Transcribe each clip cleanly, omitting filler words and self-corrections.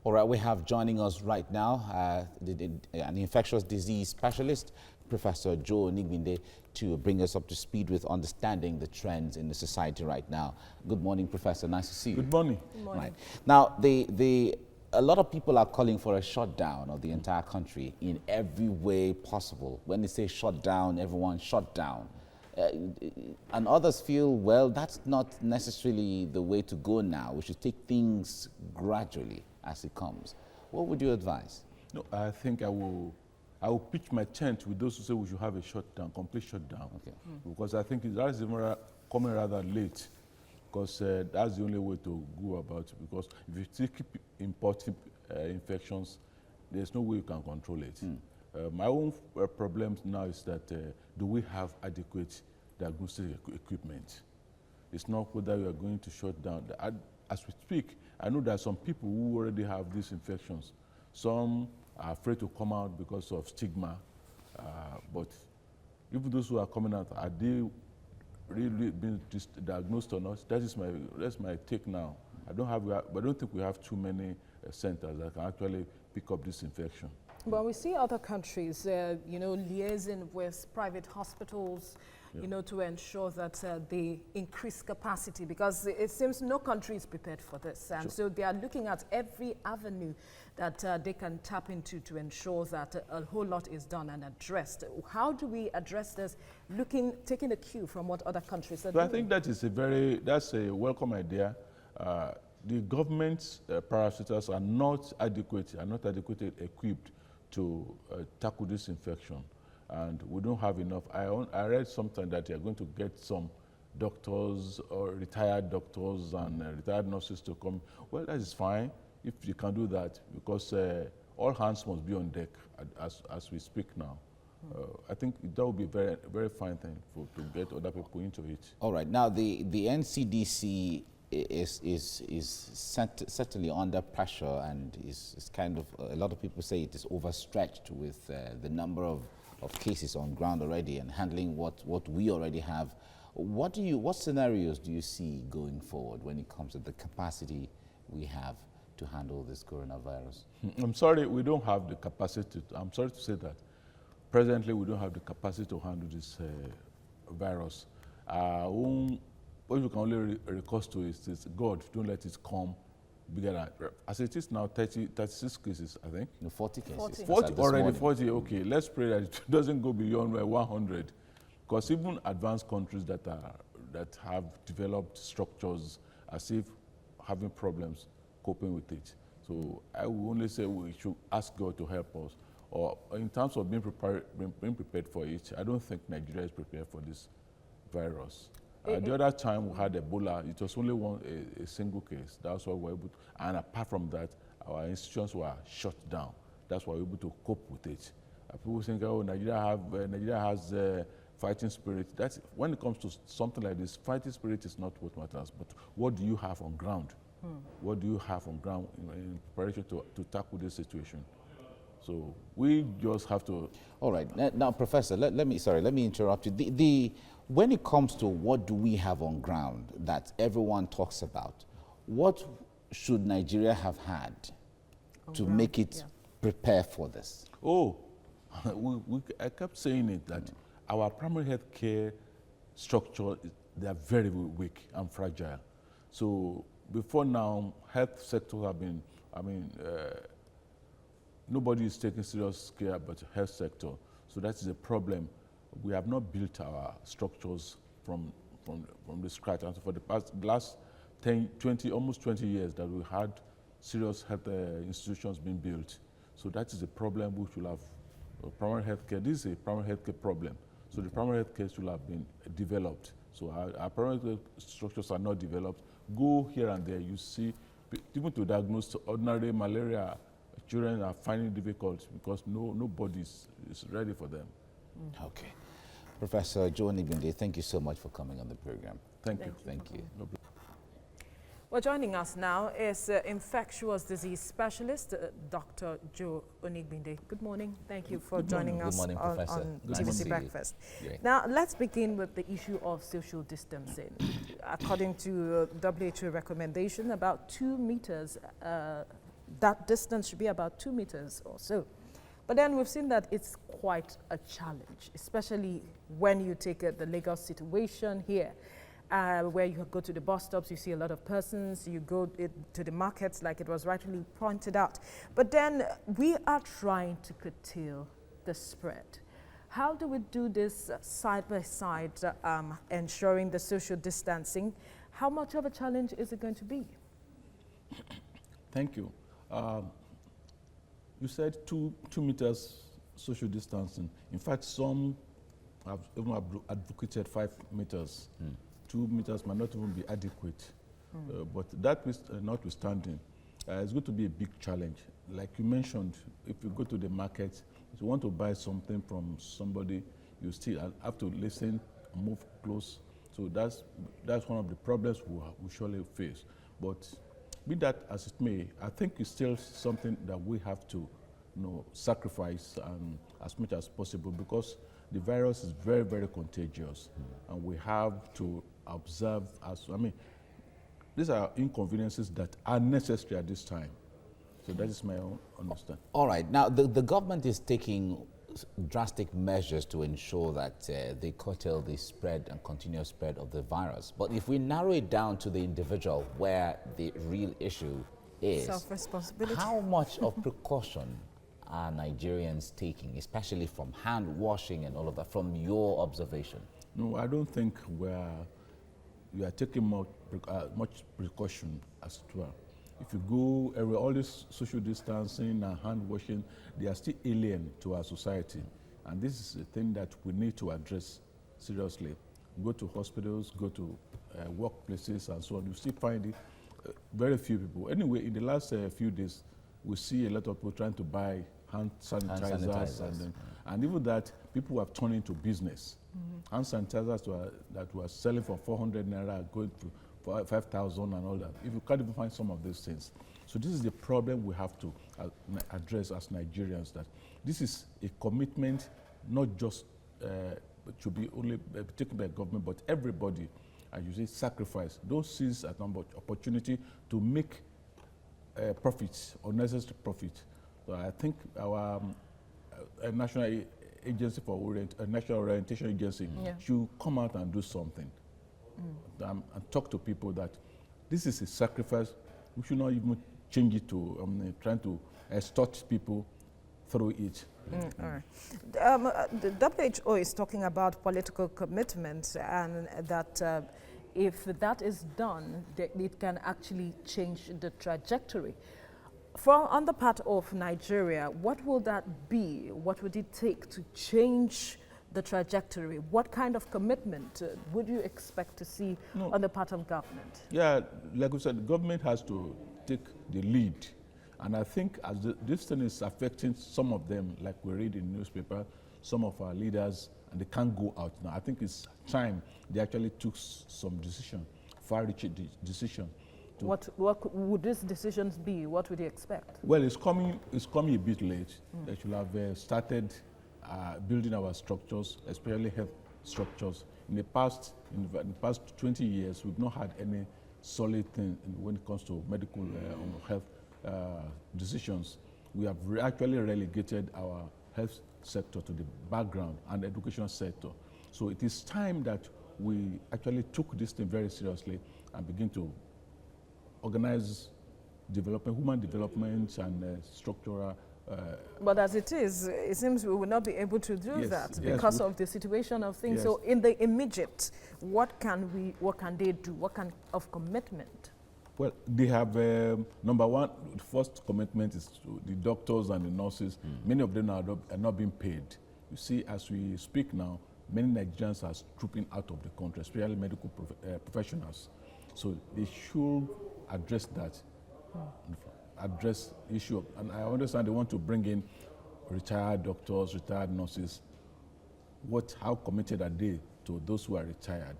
All right, we have joining us right now an infectious disease specialist, Professor Joe Onigbinde, to bring us up to speed with understanding the trends in the society right now. Good morning, Professor. Nice to see you. Good morning. Good morning. Right. Now, a lot of people are calling for a shutdown of the entire country in every way possible. When they say shutdown, everyone shut down. And others feel, well, that's not necessarily the way to go now. We should take things gradually as it comes. What would you advise? No, I think I will pitch my tent with those who say we should have a shutdown, complete shutdown. Okay. Because I think that is coming rather late, because that's the only way to go about it. Because if you still keep importing infections, there's no way you can control it. My own problem now is that do we have adequate diagnostic equipment? It's not whether we are going to shut down. As we speak, I know there are some people who already have these infections. Some are afraid to come out because of stigma, but even those who are coming out, are they really being diagnosed or not? that's my take now. I don't think we have too many centers that can actually pick up this infection. But we see other countries, liaising with private hospitals, to ensure that they increase capacity, because it seems no country is prepared for this. And so they are looking at every avenue that they can tap into to ensure that a whole lot is done and addressed. How do we address this, taking a cue from what other countries are doing? I think that's a welcome idea. The government's parastatals are not adequately equipped to tackle this infection, and we don't have enough. I read something that you're going to get some doctors or retired doctors and retired nurses to come. Well, that is fine if you can do that, because all hands must be on deck as we speak now. I think that would be a very, very fine thing to get other people into it. All right. Now, the NCDC is certainly under pressure, and is kind of, a lot of people say it is overstretched with the number of cases on ground already and handling what we already have. What scenarios do you see going forward when it comes to the capacity we have to handle this coronavirus? I'm sorry, we don't have the capacity. I'm sorry to say that. Presently, we don't have the capacity to handle this virus. What you can only recourse to is God, don't let it come bigger than, as it is now, 36 cases, I think. No, 40 cases. 40 already, 40, okay. Let's pray that it doesn't go beyond 100. Because even advanced countries that have developed structures as if having problems coping with it. So I will only say we should ask God to help us. Or in terms of being prepared for it, I don't think Nigeria is prepared for this virus. The other time we had Ebola, it was only a single case. That's why we were able to, and apart from that, our institutions were shut down. That's why we were able to cope with it. People think, oh, Nigeria has fighting spirit. That's, when it comes to something like this, fighting spirit is not what matters, but what do you have on ground? What do you have on ground in preparation to tackle this situation? So we just have to. All right. Now, Professor, let me interrupt you. When it comes to what do we have on ground that everyone talks about, what should Nigeria have had to make it prepare for this? Oh, I kept saying it, that our primary health care structure, they are very weak and fragile. So before now, health sectors have been, nobody is taking serious care about the health sector. So that is a problem. We have not built our structures from the scratch. And so for the last 10, 20, almost 20 years that we had serious health institutions being built. So that is a problem which will have primary health care. This is a primary health care problem. So the primary health care should have been developed. So our primary health structures are not developed. Go here and there, you see, even to diagnose ordinary malaria, children are finding it difficult because nobody is ready for them. Okay. Professor Joe Onigbinde, thank you so much for coming on the program. Thank you. Thank you. Well, joining us now is infectious disease specialist, Dr. Joe Onigbinde. Good morning. Thank you for joining us on TVC Breakfast. Now, let's begin with the issue of social distancing. According to WHO recommendation, about 2 meters that distance should be about 2 meters or so. But then we've seen that it's quite a challenge, especially when you take the Lagos situation here, where you go to the bus stops, you see a lot of persons, you go to the markets like it was rightly pointed out. But then we are trying to curtail the spread. How do we do this side by side, ensuring the social distancing? How much of a challenge is it going to be? Thank you. You said 2 meters social distancing. In fact, some have even advocated 5 meters. 2 meters might not even be adequate. But that notwithstanding, it's going to be a big challenge. Like you mentioned, if you go to the market, if you want to buy something from somebody, you still have to listen, move close. So that's one of the problems we surely face. But be that as it may, I think it's still something that we have to, sacrifice as much as possible, because the virus is very, very contagious, and we have to observe. These are inconveniences that are necessary at this time. So that is my own understanding. All right. Now, the government is taking drastic measures to ensure that they curtail the spread and continuous spread of the virus. But if we narrow it down to the individual, where the real issue is, self-responsibility, how much of precaution are Nigerians taking, especially from hand washing and all of that, from your observation? No, I don't think we are taking much precaution as well. If you go everywhere, all this social distancing and hand washing, they are still alien to our society. And this is a thing that we need to address seriously. Go to hospitals, go to workplaces and so on. You still find it, very few people. Anyway, in the last few days, we see a lot of people trying to buy hand sanitizers. And even that, people have turned into business. Hand sanitizers that were selling for 400 naira going to 5,000 and all that. If you can't even find some of these things. So this is the problem we have to address as Nigerians, that this is a commitment not just to be only taken by government, but everybody, as you say, sacrifice. Those seize an opportunity to make profits, unnecessary profit. So I think our National Agency for National Orientation Agency should come out and do something. And talk to people that this is a sacrifice. We should not even change it to trying to extort people through it. All right. The WHO is talking about political commitment, and that if that is done, it can actually change the trajectory. On the part of Nigeria, what will that be? What would it take to change the trajectory? What kind of commitment would you expect to see on the part of government? Yeah, like we said, the government has to take the lead. And I think as this thing is affecting some of them, like we read in the newspaper, some of our leaders, and they can't go out now. I think it's time they actually took some decision, far-reaching decision. What would these decisions be? What would you expect? Well, it's coming a bit late. They should have started building our structures, especially health structures. In the past 20 years, we've not had any solid thing when it comes to medical health decisions. We have actually relegated our health sector to the background and the education sector. So it is time that we actually took this thing very seriously and begin to organize development, human development and structural. But as it is, it seems we will not be able to do that because of the situation of things. Yes. So in the immediate, what can they do? What kind of commitment? Well, they have, number one, the first commitment is to the doctors and the nurses. Many of them are not being paid. You see, as we speak now, many Nigerians are trooping out of the country, especially medical professionals. So they should address that, address the issue. And I understand they want to bring in retired doctors, retired nurses. How committed are they to those who are retired?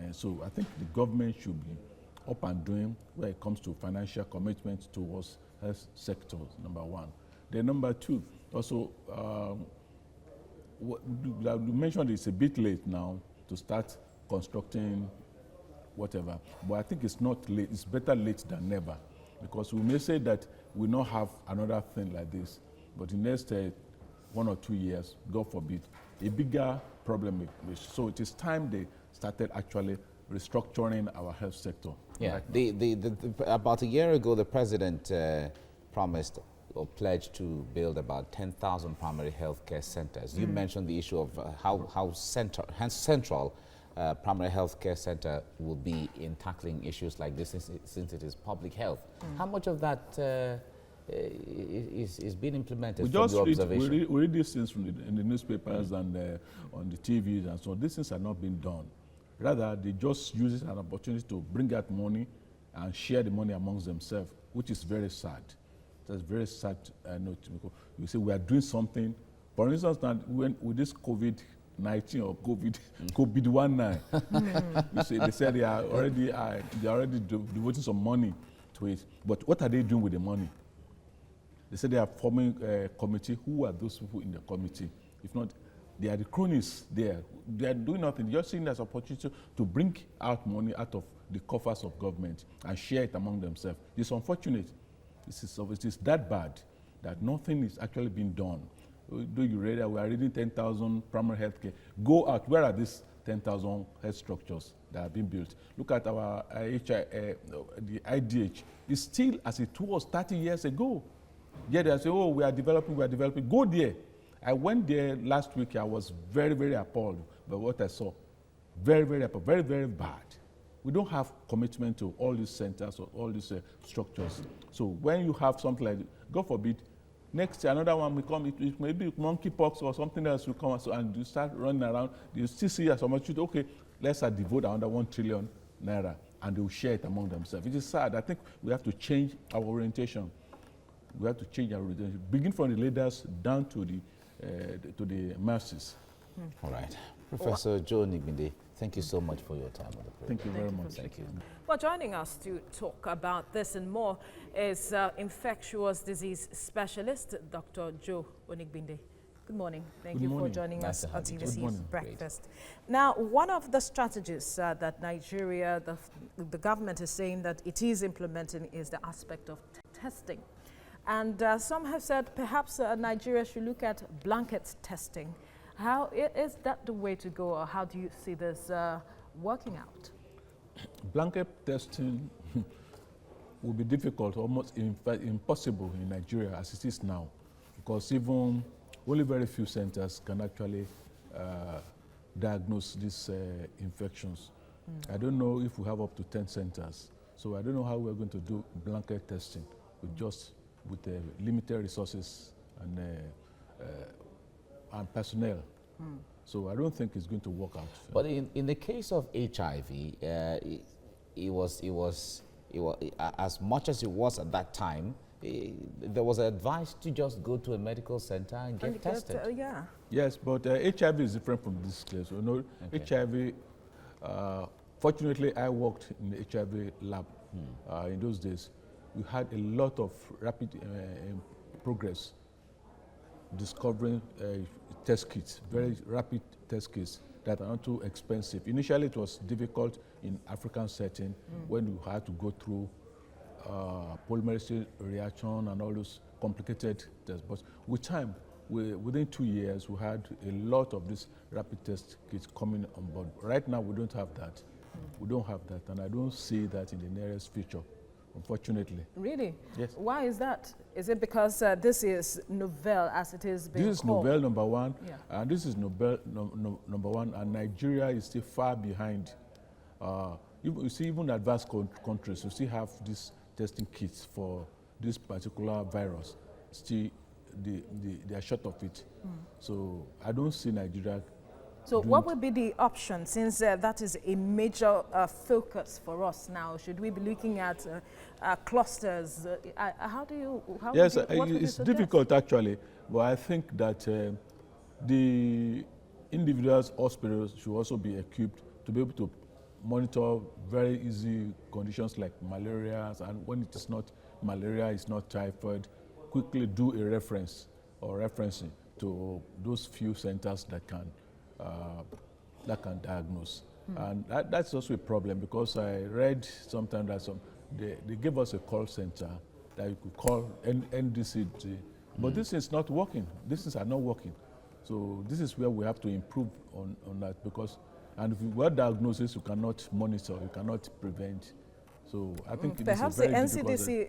And so I think the government should be up and doing when it comes to financial commitment towards health sectors, number one. Then number two, also, you mentioned it's a bit late now to start constructing whatever, but I think it's not late. It's better late than never, because we may say that we not have another thing like this. But in the next 1 or 2 years, God forbid, a bigger problem. So it is time they started actually restructuring our health sector. Yeah, right. About a year ago, the president promised or pledged to build about 10,000 primary health care centers. You mentioned the issue of how central primary health care center will be in tackling issues like this, since it is public health. How much of that is being implemented We from just your read, observation? we read these things in the newspapers and on the TVs and so on. These things are not being done. Rather, they just use it as an opportunity to bring out money and share the money amongst themselves, which is very sad. That's very sad note. You say we are doing something. For instance, now with this COVID-19 or COVID-19, you see, they said they are already devoting some money to it. But what are they doing with the money? They said they are forming a committee. Who are those people in the committee? If not, they are the cronies there. They are doing nothing. They're just seeing it as an opportunity to bring out money out of the coffers of government and share it among themselves. It's unfortunate. It is that bad that nothing is actually being done. Do you read that we are reading 10,000 primary health care? Go out. Where are these 10,000 health structures that have been built? Look at our the IDH. It's still as it was 30 years ago. Yeah, they say, oh, we are developing. Go there. I went there last week. I was very, very appalled by what I saw. Very, very appalled. Very, very bad. We don't have commitment to all these centers or all these structures. So when you have something like, God forbid, next year another one will come, it may be monkeypox or something else will come, and you start running around, you still see as much, okay, let's devote another 1 trillion naira, and they will share it among themselves. It is sad. I think we have to change our orientation. We have to change our orientation, begin from the leaders down to the masses. All right. Professor Joe Onigbinde, thank you so much for your time on the program. Thank you very much. Thank you. Well, joining us to talk about this and more is infectious disease specialist, Dr. Joe Onigbinde. Good morning. Thank you for joining us on TVC's Breakfast. Now, one of the strategies that Nigeria, the government is saying that it is implementing is the aspect of testing. And some have said perhaps Nigeria should look at blanket testing. How is that the way to go, or how do you see this working out? Blanket testing will be difficult, almost in fact impossible in Nigeria as it is now, because even only very few centers can actually diagnose these infections. I don't know if we have up to 10 centers, so I don't know how we're going to do blanket testing with limited resources and personnel. So I don't think it's going to work out. But in the case of HIV, it was as much as it was at that time, there was advice to just go to a medical center and get tested. Yeah. Yes, but HIV is different from this case. You know, okay. HIV, fortunately, I worked in the HIV lab in those days. We had a lot of rapid progress discovering test kits, very rapid test kits that are not too expensive. Initially, it was difficult in African setting when you had to go through polymerase reaction and all those complicated tests. But with time, within 2 years, we had a lot of these rapid test kits coming on board. Right now, we don't have that. We don't have that, and I don't see that in the nearest future, unfortunately. Really? Yes. Why is that? Is it because this is novel as it is being This is called? novel, number one, Yeah. and this is novel, number one, and Nigeria is still far behind. You see, even advanced countries, you still have these testing kits for this particular virus. Still, they are short of it. So I don't see Nigeria. So what would be the option, since that is a major focus for us now? Should we be looking at clusters? How do you? Yes, it's difficult actually, but I think that the individuals, hospitals should also be equipped to be able to monitor very easy conditions like malaria, and when it is not malaria, it's not typhoid, quickly do a reference or referencing to those few centers that can diagnose. And that's also a problem, because I read sometime that they gave us a call center that you could call NDC. But this is not working. These things are not working. So this is where we have to improve on that, because, and if you have diagnosis, you cannot monitor, you cannot prevent. So I think perhaps the NCDC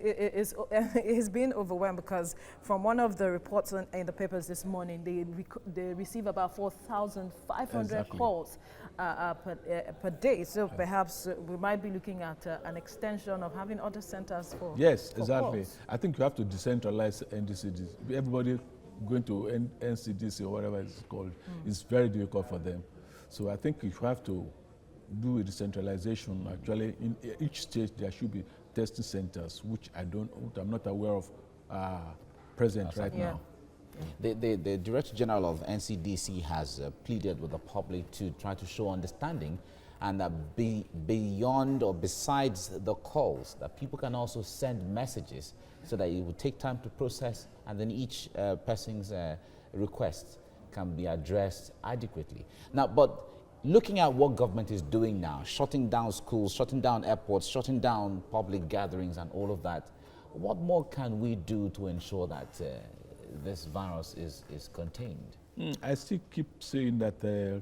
is being overwhelmed, because from one of the reports in the papers this morning, they receive about 4,500 calls per day. So perhaps we might be looking at an extension of having other centers for exactly. calls. I think you have to decentralize NDCDs. Everybody going to NCDC or whatever it's called, it's very difficult for them. So I think you have to do a decentralization. Actually, in each state there should be testing centers, which I'm not aware of present right now. The Director General of NCDC has pleaded with the public to try to show understanding, and that beyond or besides the calls, that people can also send messages, so that it will take time to process, and then each person's request can be addressed adequately. Now, but looking at what government is doing now, shutting down schools, shutting down airports, shutting down public gatherings and all of that, what more can we do to ensure that this virus is contained? I still keep saying that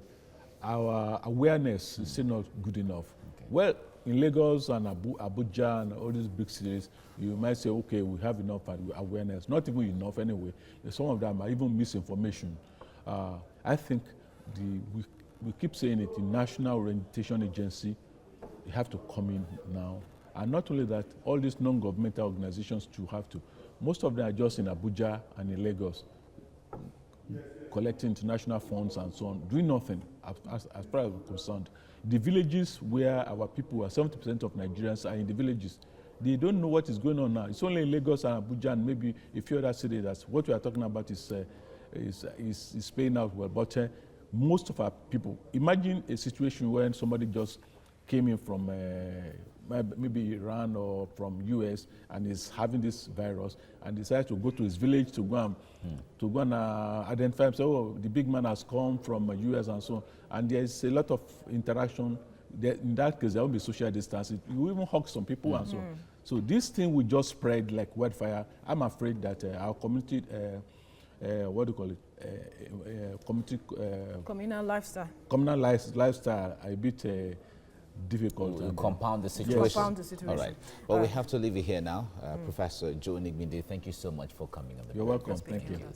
our awareness is still not good enough. Okay. Well, in Lagos and Abuja and all these big cities, you might say, okay, we have enough awareness. Not even enough anyway. Some of them are even misinformation. I think we keep saying it, the National Orientation Agency, you have to come in now. And not only that, all these non-governmental organizations too have to. Most of them are just in Abuja and in Lagos, collecting international funds and so on, doing nothing as far as we're concerned. The villages where our people are, 70% of Nigerians are in the villages. They don't know what is going on now. It's only in Lagos and Abuja and maybe a few other cities. That's what we are talking about is playing out well. But most of our people, imagine a situation where somebody just came in from maybe Iran or from US and is having this virus and decides to go to his village to go and identify himself. Oh, the big man has come from US and so on. And there's a lot of interaction. In that case, there will be social distancing. You even hug some people and so on. So this thing will just spread like wildfire. I'm afraid that our community, what do you call it? Communal lifestyle. Communal lifestyle are a bit difficult. We'll compound the situation. Yes. Compound the situation. All right. Well, we have to leave it here now. Professor Joe Nigbinde, thank you so much for coming on the You're welcome. Thank you.